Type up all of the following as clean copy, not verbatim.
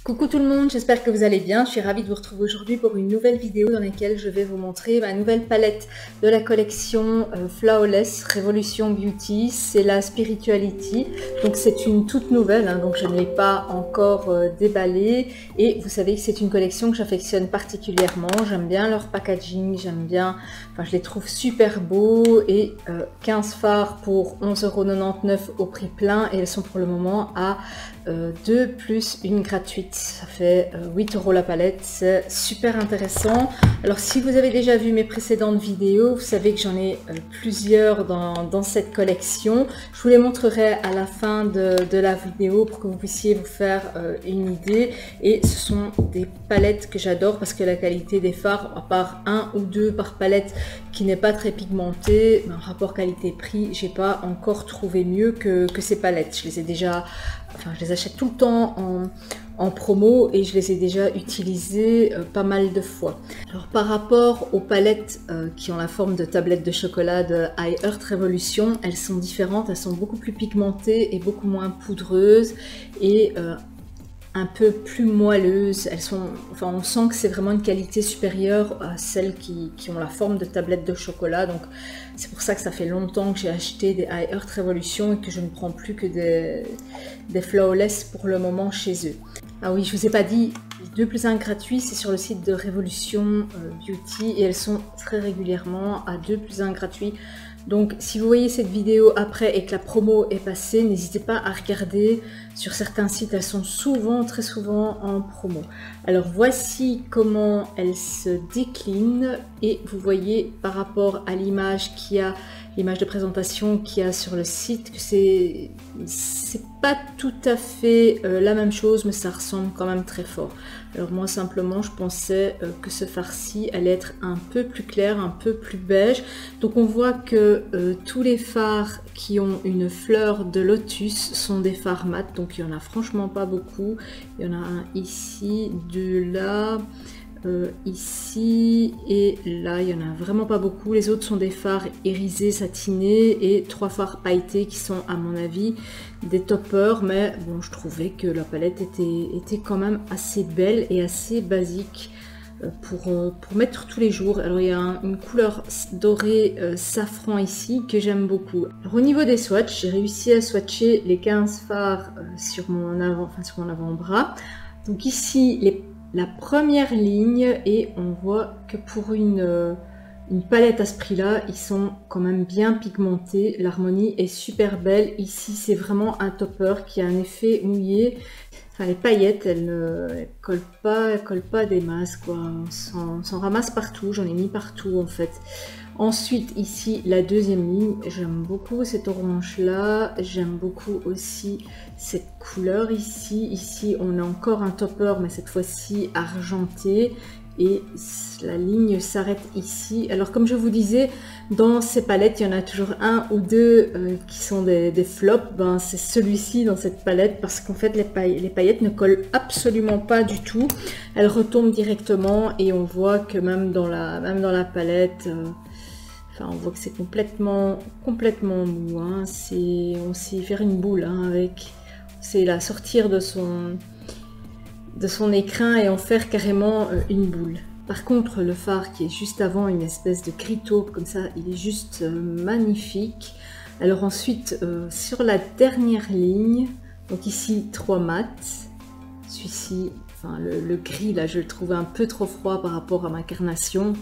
Coucou tout le monde, j'espère que vous allez bien. Je suis ravie de vous retrouver aujourd'hui pour une nouvelle vidéo dans laquelle je vais vous montrer ma nouvelle palette de la collection Flawless Revolution Beauty. C'est la Spirituality, donc c'est une toute nouvelle, donc je ne l'ai pas encore déballée. Et vous savez que c'est une collection que j'affectionne particulièrement. J'aime bien leur packaging, j'aime bien, je les trouve super beaux. Et 15 fards pour 11,99 € au prix plein. Et elles sont pour le moment à 2 plus une gratuite. Ça fait 8 € la palette, c'est super intéressant. Alors si vous avez déjà vu mes précédentes vidéos, vous savez que j'en ai plusieurs dans cette collection. Je vous les montrerai à la fin de la vidéo pour que vous puissiez vous faire une idée. Et ce sont des palettes que j'adore parce que la qualité des fards, à part un ou deux par palette qui n'est pas très pigmenté, un rapport qualité-prix, j'ai pas encore trouvé mieux que ces palettes. Je les ai déjà, je les achète tout le temps en promo et je les ai déjà utilisées pas mal de fois. Alors par rapport aux palettes qui ont la forme de tablette de chocolat de iHeart Revolution, elles sont différentes, elles sont beaucoup plus pigmentées et beaucoup moins poudreuses et un peu plus moelleuses. Elles sont, on sent que c'est vraiment une qualité supérieure à celles qui ont la forme de tablette de chocolat. Donc c'est pour ça que ça fait longtemps que j'ai acheté des iHeart Revolution et que je ne prends plus que des Flawless pour le moment chez eux. Ah oui, je vous ai pas dit, 2 plus 1 gratuit, c'est sur le site de Revolution Beauty et elles sont très régulièrement à 2 plus 1 gratuit. Donc si vous voyez cette vidéo après et que la promo est passée, n'hésitez pas à regarder. Sur certains sites, elles sont souvent, très souvent en promo. Alors voici comment elles se déclinent et vous voyez par rapport à l'image qu'il y a, l'image de présentation qu'il y a sur le site, que c'est pas tout à fait la même chose, mais ça ressemble quand même très fort. Alors moi simplement je pensais que ce fard-ci allait être un peu plus clair, un peu plus beige. Donc on voit que tous les fards qui ont une fleur de lotus sont des fards mat, donc il n'y en a franchement pas beaucoup. Il y en a un ici, deux là, ici et là, il y en a vraiment pas beaucoup. Les autres sont des fards irisés, satinés et 3 fards pailletés qui sont à mon avis des toppers, mais bon, je trouvais que la palette était quand même assez belle et assez basique pour mettre tous les jours. Alors il y a une couleur dorée safran ici que j'aime beaucoup. Alors au niveau des swatchs, j'ai réussi à swatcher les 15 fards sur mon avant-bras. Donc ici la première ligne, et on voit que pour une palette à ce prix-là, ils sont quand même bien pigmentés. L'harmonie est super belle. Ici, c'est vraiment un topper qui a un effet mouillé. Les paillettes, elles ne collent pas des masses, quoi. On s'en ramasse partout. J'en ai mis partout, en fait. Ensuite, ici, la deuxième ligne, j'aime beaucoup cet orange-là. J'aime beaucoup aussi cette couleur ici. Ici, on a encore un topper, mais cette fois-ci argenté. Et la ligne s'arrête ici. Alors comme je vous disais, dans ces palettes, il y en a toujours un ou deux qui sont des flops. C'est celui-ci dans cette palette parce qu'en fait les paillettes ne collent absolument pas du tout. Elles retombent directement et on voit que même dans la palette, on voit que c'est complètement mou. On sait faire une boule avec. C'est la sortir de son écrin et en faire carrément une boule. Par contre, le fard qui est juste avant, une espèce de gris taupe comme ça, il est juste magnifique. Alors ensuite, sur la dernière ligne, donc ici 3 mats, celui-ci, le gris là, je le trouve un peu trop froid par rapport à ma carnation,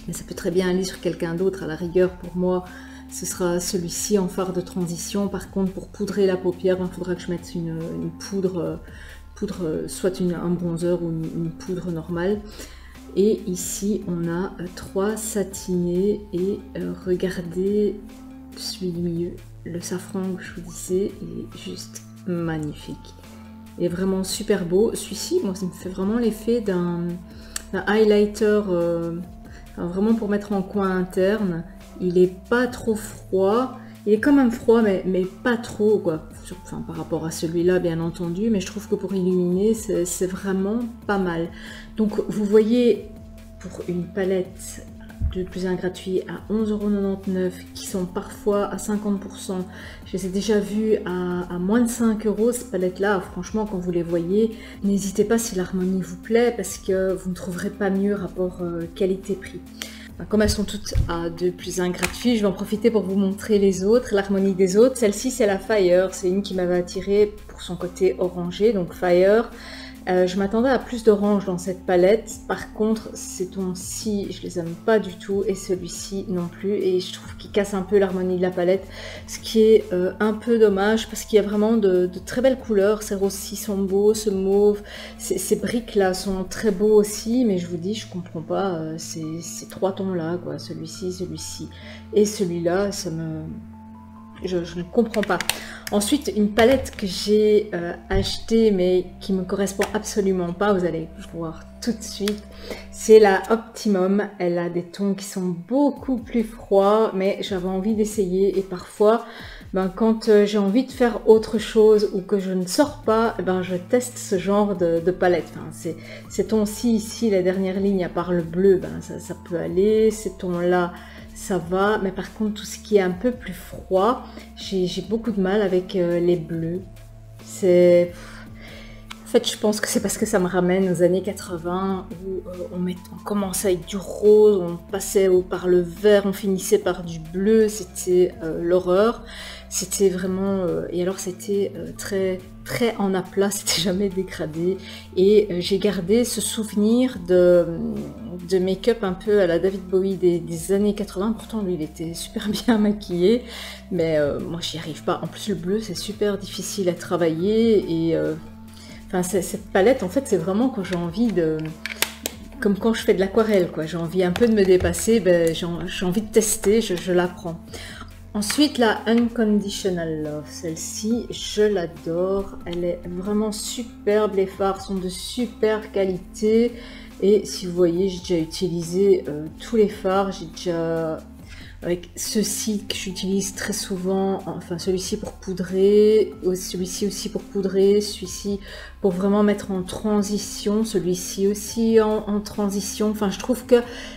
mais ça peut très bien aller sur quelqu'un d'autre. À la rigueur, pour moi, ce sera celui-ci en fard de transition. Par contre, pour poudrer la paupière, il faudra que je mette une poudre, soit un bronzer ou une poudre normale. Et ici on a 3 satinés et regardez celui du milieu, le safran que je vous disais, il est juste magnifique. Il est vraiment super beau. Celui-ci, moi, ça me fait vraiment l'effet d'un highlighter, vraiment pour mettre en coin interne. Il est pas trop froid. Il est quand même froid, mais pas trop, quoi. Par rapport à celui-là, bien entendu, mais je trouve que pour illuminer, c'est vraiment pas mal. Donc, vous voyez, pour une palette 2+1 gratuits à 11,99 €, qui sont parfois à 50%. Je les ai déjà vus à moins de 5 € ces palettes-là. Franchement, quand vous les voyez, n'hésitez pas si l'harmonie vous plaît, parce que vous ne trouverez pas mieux rapport qualité-prix. Comme elles sont toutes à 2+1 gratuits, je vais en profiter pour vous montrer les autres, l'harmonie des autres. Celle-ci, c'est la Fire, c'est une qui m'avait attirée pour son côté orangé, donc Fire. Je m'attendais à plus d'orange dans cette palette, par contre ces tons-ci je les aime pas du tout et celui-ci non plus, et je trouve qu'il casse un peu l'harmonie de la palette, ce qui est un peu dommage parce qu'il y a vraiment de très belles couleurs. Ces roses-ci sont beaux, ce mauve, ces briques là sont très beaux aussi, mais je vous dis je comprends pas ces trois tons là quoi, celui-ci et celui-là, je ne comprends pas. Ensuite, une palette que j'ai achetée mais qui me correspond absolument pas, vous allez voir tout de suite, c'est la Optimum. Elle a des tons qui sont beaucoup plus froids, mais j'avais envie d'essayer, et parfois quand j'ai envie de faire autre chose ou que je ne sors pas, je teste ce genre de palette. Enfin, ces tons-ci ici, la dernière ligne, à part le bleu, ça peut aller, ces tons-là ça va, mais par contre tout ce qui est un peu plus froid, j'ai beaucoup de mal avec les bleus. En fait, je pense que c'est parce que ça me ramène aux années 80 où on commençait avec du rose, on passait par le vert, on finissait par du bleu, c'était l'horreur. C'était vraiment... et alors c'était très en aplat, c'était jamais dégradé. Et j'ai gardé ce souvenir de make-up un peu à la David Bowie des années 80. Pourtant lui il était super bien maquillé, mais moi j'y arrive pas. En plus le bleu c'est super difficile à travailler, et cette palette en fait c'est vraiment quand j'ai envie de... Comme quand je fais de l'aquarelle quoi, j'ai envie un peu de me dépasser, j'ai envie de tester, je la prends. Ensuite, la Unconditional Love, celle-ci, je l'adore. Elle est vraiment superbe, les fards sont de super qualité. Et si vous voyez, j'ai déjà utilisé tous les fards. J'ai déjà, avec ceux-ci que j'utilise très souvent, enfin celui-ci pour poudrer, celui-ci aussi pour poudrer, celui-ci pour vraiment mettre en transition, celui-ci aussi en transition. Enfin, je trouve que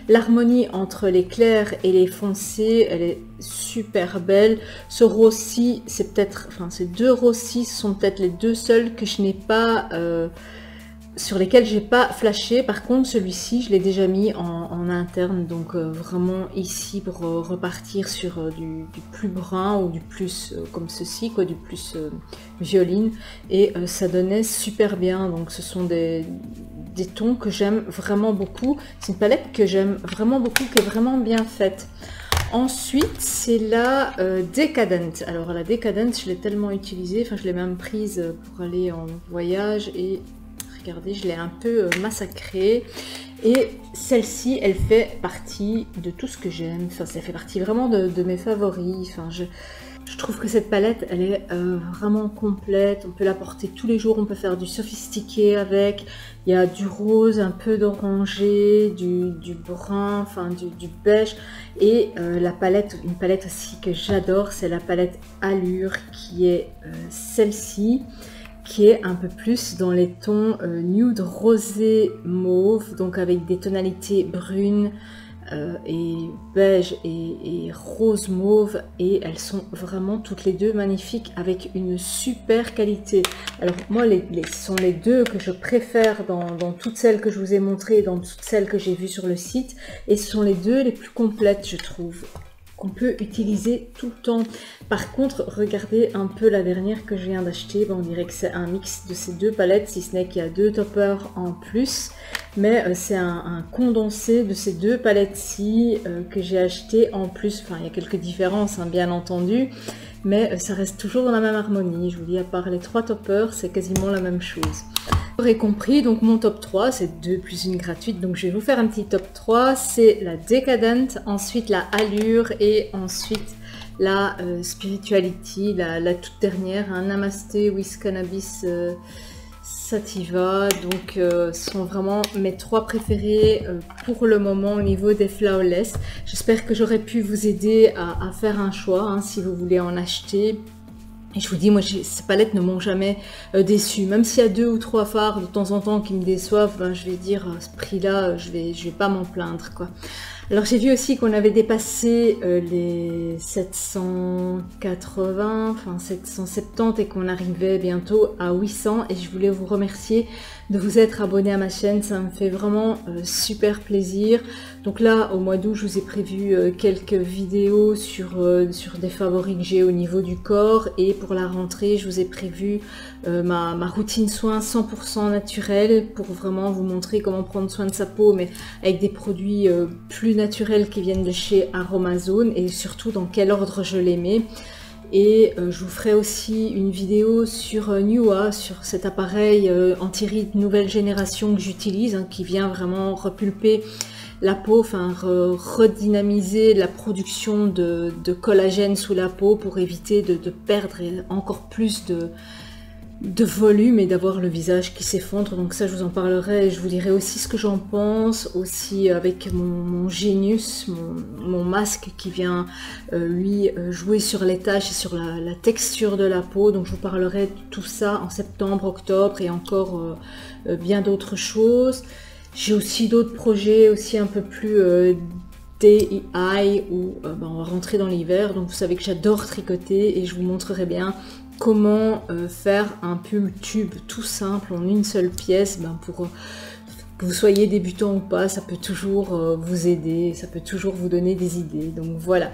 l'harmonie entre les clairs et les foncés, elle est super belle. Ce rose-ci, c'est peut-être, enfin ces deux roses-ci sont peut-être les deux seuls que je n'ai pas... sur lesquels j'ai pas flashé. Par contre celui-ci je l'ai déjà mis en interne, donc vraiment ici pour repartir sur du plus brun ou du plus comme ceci quoi, du plus violine, et ça donnait super bien. Donc ce sont des tons que j'aime vraiment beaucoup, c'est une palette que j'aime vraiment beaucoup, qui est vraiment bien faite. Ensuite, c'est la Decadent. Alors la Decadent, je l'ai tellement utilisée, enfin je l'ai même prise pour aller en voyage, et regardez, je l'ai un peu massacrée. Et celle-ci, elle fait partie de tout ce que j'aime. Enfin, ça fait partie vraiment de mes favoris. Enfin, je trouve que cette palette, elle est vraiment complète. On peut la porter tous les jours. On peut faire du sophistiqué avec. Il y a du rose, un peu d'orangé, du brun, enfin du beige. Et la palette, une palette aussi que j'adore, c'est la palette Allure, qui est celle-ci, qui est un peu plus dans les tons nude rosé mauve, donc avec des tonalités brunes et beige et rose mauve, et elles sont vraiment toutes les deux magnifiques avec une super qualité. Alors moi ce sont les deux que je préfère dans toutes celles que je vous ai montrées, dans toutes celles que j'ai vues sur le site, et ce sont les deux les plus complètes je trouve, qu'on peut utiliser tout le temps. Par contre, regardez un peu la dernière que je viens d'acheter. On dirait que c'est un mix de ces deux palettes, si ce n'est qu'il y a deux toppers en plus. Mais c'est un condensé de ces deux palettes-ci que j'ai acheté en plus. Enfin, il y a quelques différences, hein, bien entendu. Mais ça reste toujours dans la même harmonie. Je vous dis, à part les trois toppers, c'est quasiment la même chose. Vous aurez compris, donc mon top 3, c'est 2+1 gratuite, donc je vais vous faire un petit top 3, c'est la Decadent, ensuite la Allure, et ensuite la Spirituality, la toute dernière, un Namasté with Cannabis Sativa. Donc ce sont vraiment mes trois préférés pour le moment au niveau des Flawless. J'espère que j'aurai pu vous aider à faire un choix, hein, si vous voulez en acheter. Et je vous dis, moi, ces palettes ne m'ont jamais déçue. Même s'il y a 2 ou 3 fards de temps en temps qui me déçoivent, je vais dire, ce prix-là, je vais pas m'en plaindre, quoi. Alors j'ai vu aussi qu'on avait dépassé les 780, enfin 770 et qu'on arrivait bientôt à 800 et je voulais vous remercier de vous être abonné à ma chaîne, ça me fait vraiment super plaisir. Donc là au mois d'août je vous ai prévu quelques vidéos sur des favoris que j'ai au niveau du corps et pour la rentrée je vous ai prévu ma routine soins 100% naturelle pour vraiment vous montrer comment prendre soin de sa peau mais avec des produits plus naturels qui viennent de chez Aromazone et surtout dans quel ordre je les mets. Et je vous ferai aussi une vidéo sur Nua, sur cet appareil anti-rides nouvelle génération que j'utilise, hein, qui vient vraiment repulper la peau, enfin redynamiser la production de collagène sous la peau pour éviter de perdre encore plus de volume et d'avoir le visage qui s'effondre. Donc ça je vous en parlerai et je vous dirai aussi ce que j'en pense, aussi avec mon Genius, mon masque qui vient lui jouer sur les taches et sur la texture de la peau. Donc je vous parlerai de tout ça en septembre, octobre et encore bien d'autres choses. J'ai aussi d'autres projets aussi un peu plus DIY où on va rentrer dans l'hiver. Donc vous savez que j'adore tricoter et je vous montrerai bien comment faire un pull tube tout simple en une seule pièce, pour que vous soyez débutant ou pas, ça peut toujours vous aider, ça peut toujours vous donner des idées. Donc voilà.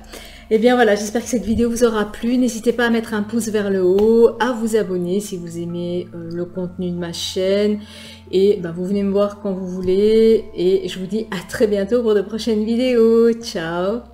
Et bien voilà, j'espère que cette vidéo vous aura plu. N'hésitez pas à mettre un pouce vers le haut, à vous abonner si vous aimez le contenu de ma chaîne. Et vous venez me voir quand vous voulez. Et je vous dis à très bientôt pour de prochaines vidéos. Ciao!